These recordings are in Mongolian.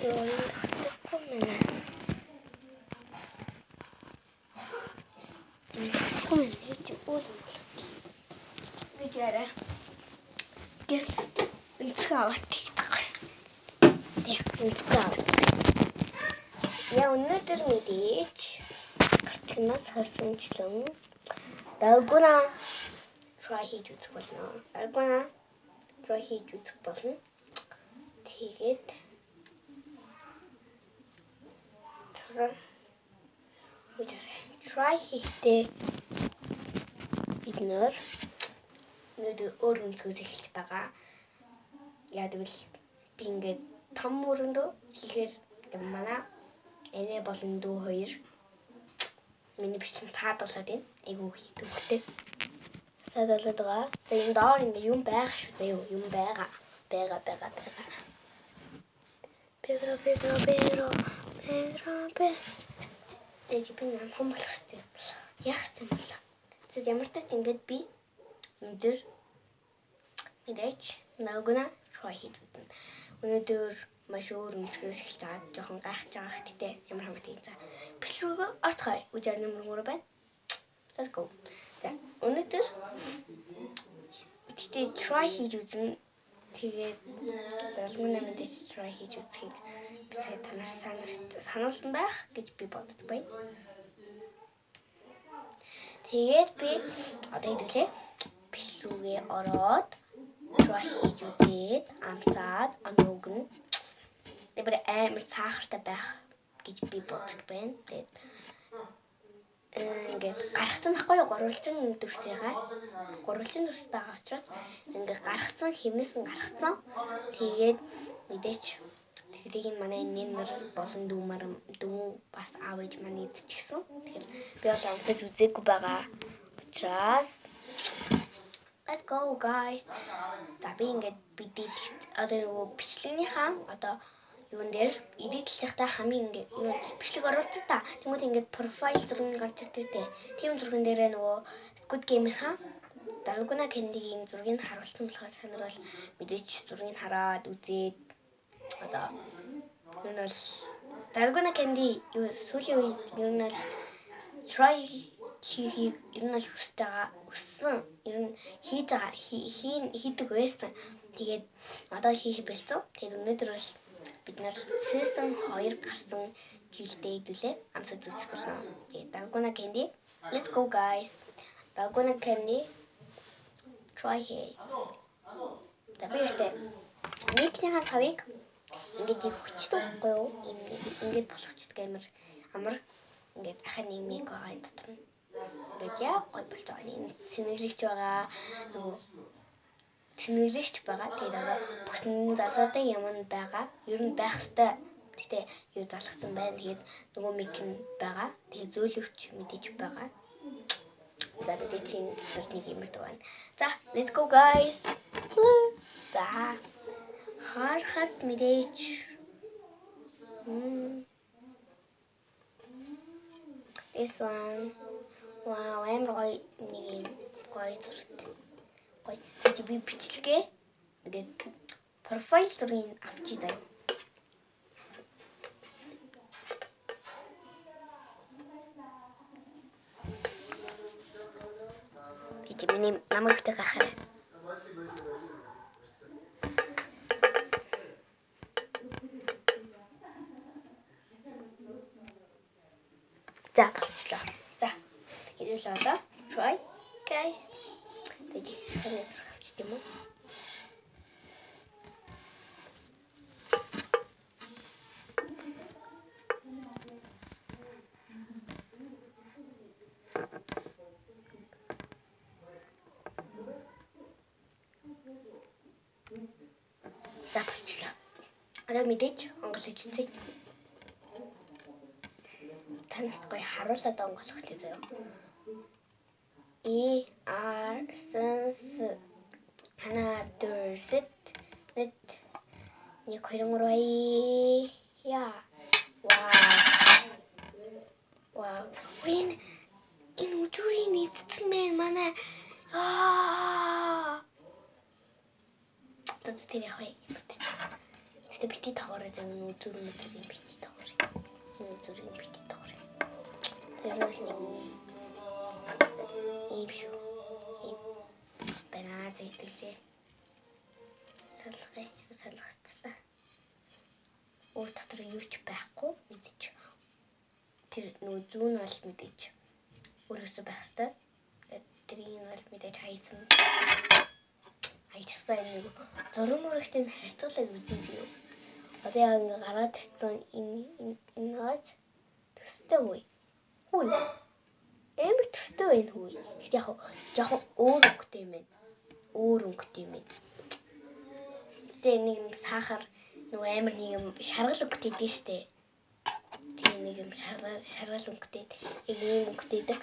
Я өнөөдөр мэдээж картинаас харсанчлан далгуна try хийж үзэх болно. Далгуна try хийж үзэх болно. Тэгээд try хийхдээ бид нөр өнөөдөр өөр өнцгөөс эхэлж байгаа. Яа гэвэл би ингээд том мөрөндөө хийхээр манай энэ болон дүү хоёр миний бичлэг таадуулаад байна. Айгуу хийдэгтэй. Садалаад байгаа. Тэгээд доор ингээ юм байх шүү дээ. Юм байгаа. Бага. Тэгэж би нам хомлох хэрэгтэй. Яах юм бол. Тэгэж ямар ч тач ингээд би өндөр мэдээч наагна try хийж үзэн. Өнөөдөр маш өөр өнцгөөс эхэлж байгаа. Жохон гайхаж байгаа гэхдээ ямар хамаатай юм за. Бичлэгөө орцгоё. Үжир нэмэр байна. Let's go. За өнөөдөр бидтэй try хийж үзэн. Тэгээд далгуна мэдээж try хийж үзхийг бид танаар сануулсан байх гэж би боддог байна. Тэгээд би одоо хэдүүлээ бичлэгээ ороод try хийж үзээд амсаад оногн тэр амар сахартай байх гэж би боддог байна. Тэгээд ингээд гаргацсан байхгүй юу гурвалжин дүрсээгаа гурвалжин дүрс байгаа учраас ингээд гаргацсан хэмнэсэн гаргацсан тэгээд мэдээч тэрийг манай нэмэр болон дүү бас аав ээж маань идчихсэн. Тэгэхээр би бол амтаж үзээгүй байгаа учраас let's go guys. За би ингээд бидий одоо нөгөө бичлэгнийхаа одоо юун дээр эдитлж байхдаа хамгийн ингээд юу бичлэг оруулдаг та. Тэгмээд ингээд профайл зураг гарч ирдэг те. Тийм зурган дээрээ нөгөө Squid Game-ийнхаа Dalgona Candy-гийн зургийг харуулсан болохоор санаар бол мэдээч зургийг хараад үзээд одоо юу нь бол Dalgona Candy юу сүүлийн үед юу нь бол try хийхийг ер нь л хүссэн ер нь хийж байгаа хийдэг байсан. Тэгээд одоо хийх бэлцэн. Тэгээд өнөөдөр бол бид нар season 2 гарсан жилдээ хэдүүлээ амсаж үзэх болно. Тэгээд Dalgona Candy. Let's go guys. Dalgona Candy. Try here. Тэбэртэй. Микнийхаа савыг ингээд хүчтэй байхгүй юу? Ингээд болгочдөг амар ингээд ахаа нэг мик байгаа энэ дотор. Ингээд яа гой болж байгаа нэг сэнэглэгч байгаа. Нөгөө сэнэглэгч байгаа. Тэгээд одоо бүсэн залуудаг юм байгаа. Ер нь байх ёстой. Гэтэ юу залгсан байна. Тэгээд нөгөө мик нь байгаа. Тэгээд зөөлөвч мэдээж байгаа. За бид чинь нэг юм байна. За let's go guys. За харахад мэдээж this one wow амар гоё нэг гоё зурт гоё би бичлэгээ ингээд профайл зургийг авч идэ. Миний намайг битээ гахаарай. За болчихлоо. За хэдүүлээ одоо try guys. Тэгж ханаа авчих юм уу? За болчихлоо. Одоо мэдээж онголож үзье. Танаас гоё харуулаад онголох гэж заяа. Sense 하나 둘 셋 넷 니 고용으로 야 와우 인 우주인이 듣으면 만에 따뜻해 호이 Гэтэ бити тоогоорой зав нүзүрийн бити тоогоорой. Нүзүрийн бити тоогоорой. Тэр бол нэг ийм шүү. Ийм банаа зэйтүүлээ. Салгацлаа. Өөр дотор юу ч байхгүй мэдээч. Тэр нөгөө зүүн бол мэдээч. Өөрөөсөө байх ёстой. Тэрийг бол мэдээж хайсан. Хайчихсан нэг зураг мөрөгтэй харьцуулаад үзье юу. Одоо яг ингээ гараад ирсэн энэ хаач төстэй үе. Хүй. Эмэр төстэй байна хүй. Гэхдээ яг жоохон өөр өнгөтэй юм байна. Өөр өнгөтэй юм байна. Тэгээ нэг сахар нөгөө амир нэг юм шаргал өнгөтэй дээ штэ. Тэгээ нэг юм шаргал өнгөтэй. Яг ийм өнгөтэй дээ.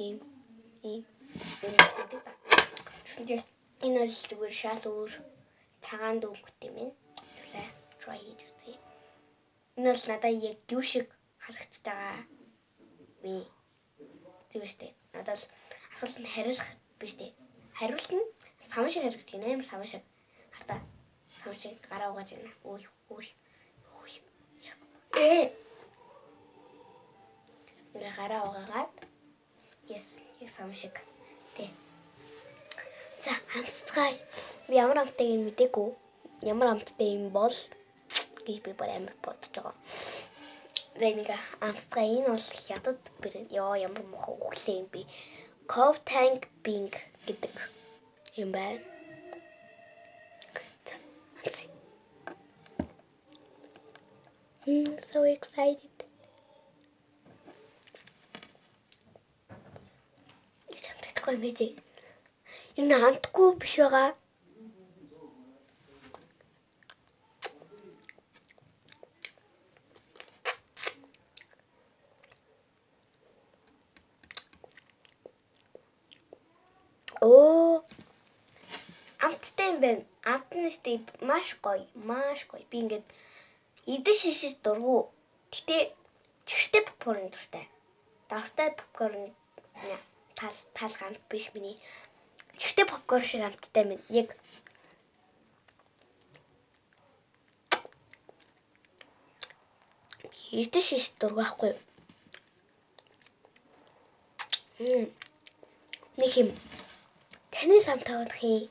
Ийм өнгөтэй дээ. Тэгвэл энэ бол зүгээр шал өөр цагаан өнгөтэй юм байна. Түлээ try хийж үзье. Энэ бол надад яг юу шиг харагдаж байгаа. Би тэгвэштэй. Надад л асуулт нь хариулах биш дээ. Хариулт нь сам шиг харагддаг юм амар сам шиг. Хата сам шиг гараа угааж байна. Ой. Ингээ гараа угаагаад yes сам шиг. Тэ. За амтгай. Би ямар амттай юм мэдээгүй. Ямар амттай юм бол гэж би бүр амар бодож байгаа. Нэг амтгай энэ бол хятад ёо ямар мохоо өглөө юм би. Cove Tank Bing гэдэг юм байна. So excited. Ятамтай мэдээ. Энэ хамтгүй биш байгаа. Амттай юм байна. Амтнастай маш гоё. Би ингээд идэж шишиж дургу. Гэтэ чихтэй попкорн дуртай. Давстай попкорн тал амт биш миний. Чихтэй попкорн шиг амттай минь. Яг идэж шишиж дургу ахгүй. Нэг юм таны сам тавах юм.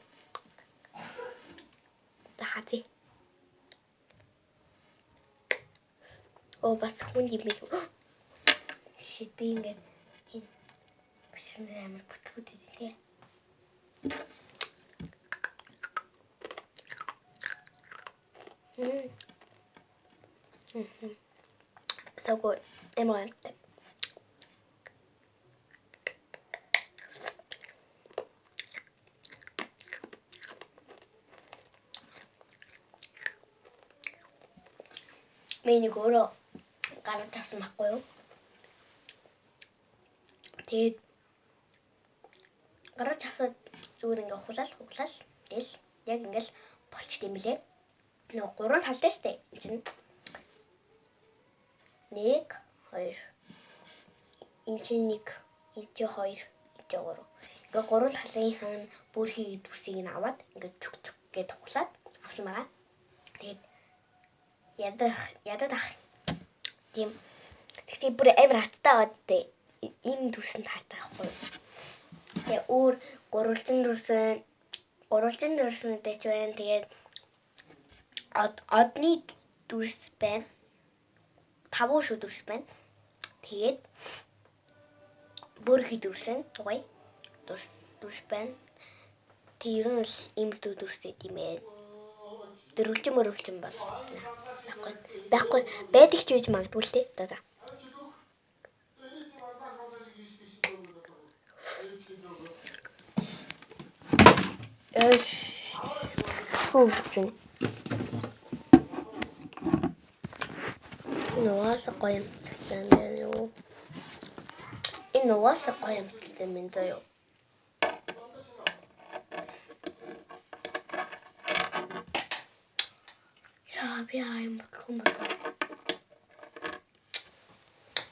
Хати. Бас хүн юм уу? Shit би ингээд энэ бишэн амар бүтгэд идэв тий. So good. Emma. Миний гөрөө гараад тавсан байхгүй юу? Тэгээд гараад тавсаад зүгээр ингээ хуглал тэгэл яг ингээл болчт юм билээ. Нөгөө гурван талтай штэ. Энэ чинь 1 2 энэ чинь 1 энэ чинь 2 энэ чинь 3. Ингээ гурван талынхаа бүрхийг дүрсийг нь аваад ингээ чүк гэж хуглаад авсан байгаа. Тэгээд ядаад ах. Тийм. Тэгтээ бүр амар хаттай бод тээ. Энэ дүрсэнд хаатай байхгүй юу? Тэгээ өөр гурвалжин дүрсэнтэй ч байна. Тэгээд одны дүрс байна. 5 шүү дүрс байна. Тэгээд бүрхий дүрс нь гоё. Дүрс байна. Тэг ер нь л ийм дүрстэй юм ээ. Дөрвөлжин бол байхгүй байдаг ч гэж магадгүй л дээ. За. Хөөж. Нуус гоё юм байна юу? Энэ нуус гоё юм байна юу? Би аим бохом.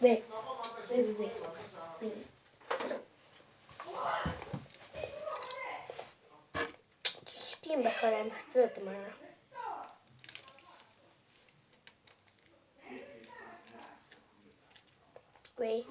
Вэй. Тийм бахаар хэцүү юм аа. Вэ.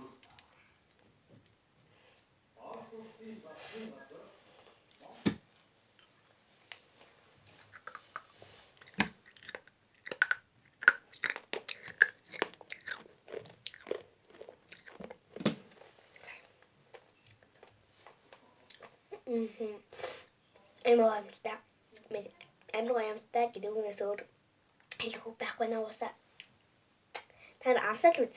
Амар амттай гэдэг үгнээс өөр хэлэх үг байхгүй наа уусаа. Та амсаа л үз.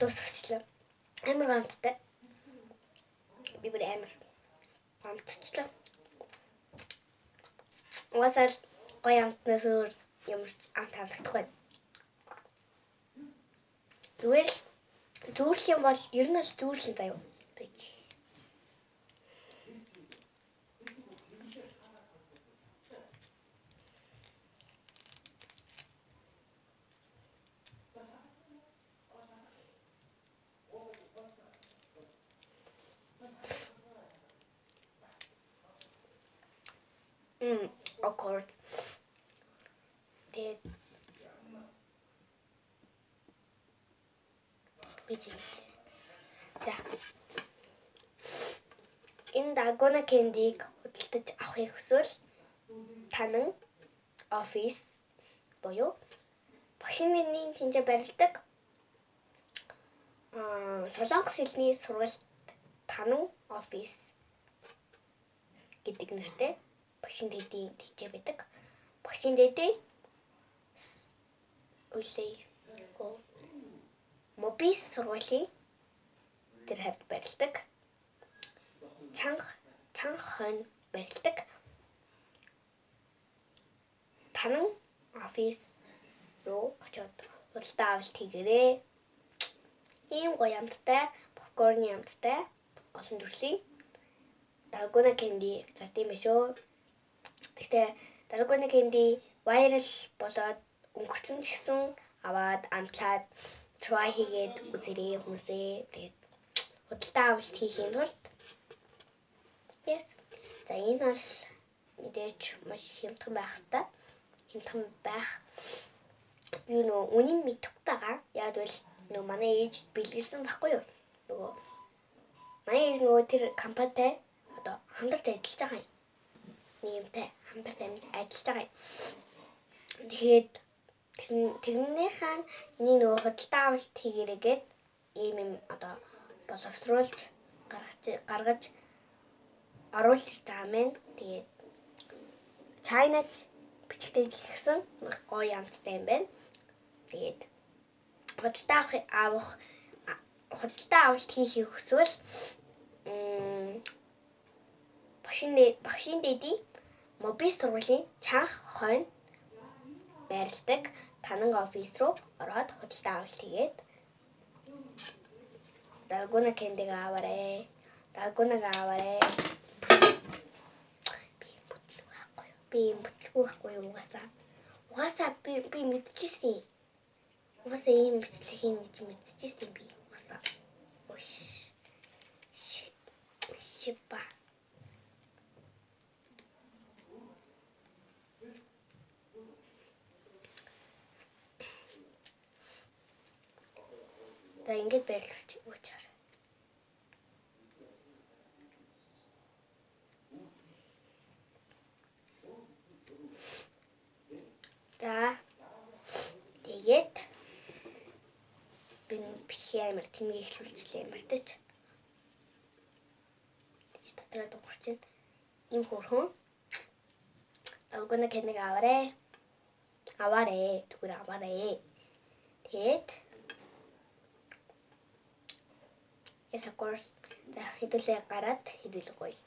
Дуусчихлаа. Амар амттай. Би бүр амар амтчлаа. Уусаа гоё амтнаас өөр юм амт харагдах байна. Зүгээр л зүүрлэх юм бол ер нь л зүүрлэн заяа. Of course. Тэгээд За. Энэ Dalgona Candy-г худалдаж авахыг хүсвэл танан офис буюу багшийн нэрийн тэнцээ барилдаг Солонгос хэлний сургуульд танан офис гэдэг нэртэй багшийн дэдийн тэнцээ байдаг. Багшийн дэдийн Мобис сургуулийн тэр хавьд барилдаг. Чанга хойно барилдаг. Танан офис руу очиод худалдаа авалт хийгээрэй. Ийм гоё амттай, попкорны амттай олон төрлийн Dalgona Candy зардсан байх шүү. Гэхдээ Dalgona Candy viral болоод өнгөрсөн ч гэсэн аваад амтлаад try хийгээд үзэрэй хүмүүсээ. Тэгээд худалдаа авалт хийхийн тулд yes. За энэ бол мэдээж маш хямдхан байх хэрэгтэй. Хямдхан байх. Юу нөө үнийн мэдэхгүй байгаа. Яг бол нөө манай ээж бэлгэлсэн байхгүй юу? Нөгөө манай ээж нөгөө тэр компанитай одоо хамтарч ажиллаж байгаа юм. Нэг юмтай хамтарч ажиллаж байгаа юм. Тэгээд тэрнийхээ энийг нөгөө худалдаа авалт хийгээрээгээд ийм юм одоо боловсруулж гаргаж оруулж байгаа юм. Тэгээд Chinaч бичгтээ хэлсэн гоё амттай юм байна. Тэгээд худалдаа авалт хийхийг хүсвэл багшийн дэдийн Мобис сургуулийн чанга хойно байрладаг танан офис руу ороод худалдаа авалт хийгээд Dalgona Candy-г аваарай. Dalgona-г аваарай. Би бүтлгүй байхгүй юу угаасаа. Угаасаа би мэдчихсэн. Угаасаа ийм бичлэг юм гэж мэдчихсэн би угаасаа. Ош. Шипа. За ингэж байрлуулж өгчээр. За тэгээд би бишээ амар тэмээ эхлүүлчихлээ мартаж. Тэгж дотроо дуурч байна. Ийм хөрхөн Dalgona Candy-г аваарай. аваарэ. Зүгээр аваарэ. Тэгээд yes of course. За хэдүүлээ гараад хэдүүлээ гоё.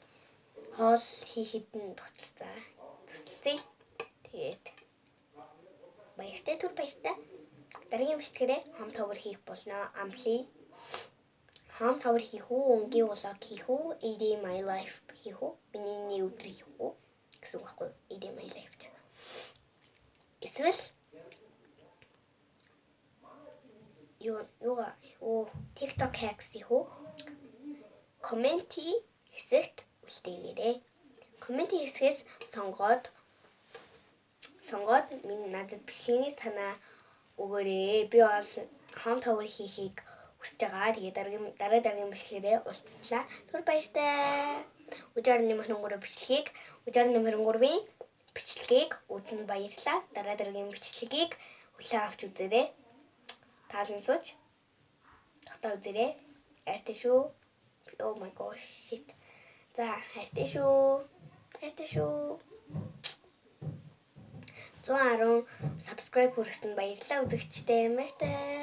Хоол хийхэд нь тусалцъя. Тэгээд баяртай түр баяртай. Дараагийн бичлэгээрээ home tower хийх болно. Амлий. Home tower хийх үү, өнгийн влог хийх үү, A Day My Life хийх үү, миний өдөр хийх үү гэсэн үг байхгүй. A Day My Life ч. Эсвэл TikTok hacks хийх үү? Комменти хэсэгт үлдээгээрэй. Комменти хэсгээс сонгоод миний надад бичлэгийн санаа өгөөрэй. Би бол home tower хийхийг хүсэж байгаа. Тэгээд дараагийн бичлэгээрээ уулзлаа. Түр баяртай. Өдөр нэмэр 3-ийн бичлэгийг үзэн баярлалаа. Дараагийн бичлэгийг хүлээн авч үзээрэй. Таалан сууж тогтоо үзээрэй. Хайртай шүү. Oh my gosh shit. За хайртай шүү. 110 subscribe хүргэсэн баярлалаа үзэгчдээ. Баяртай.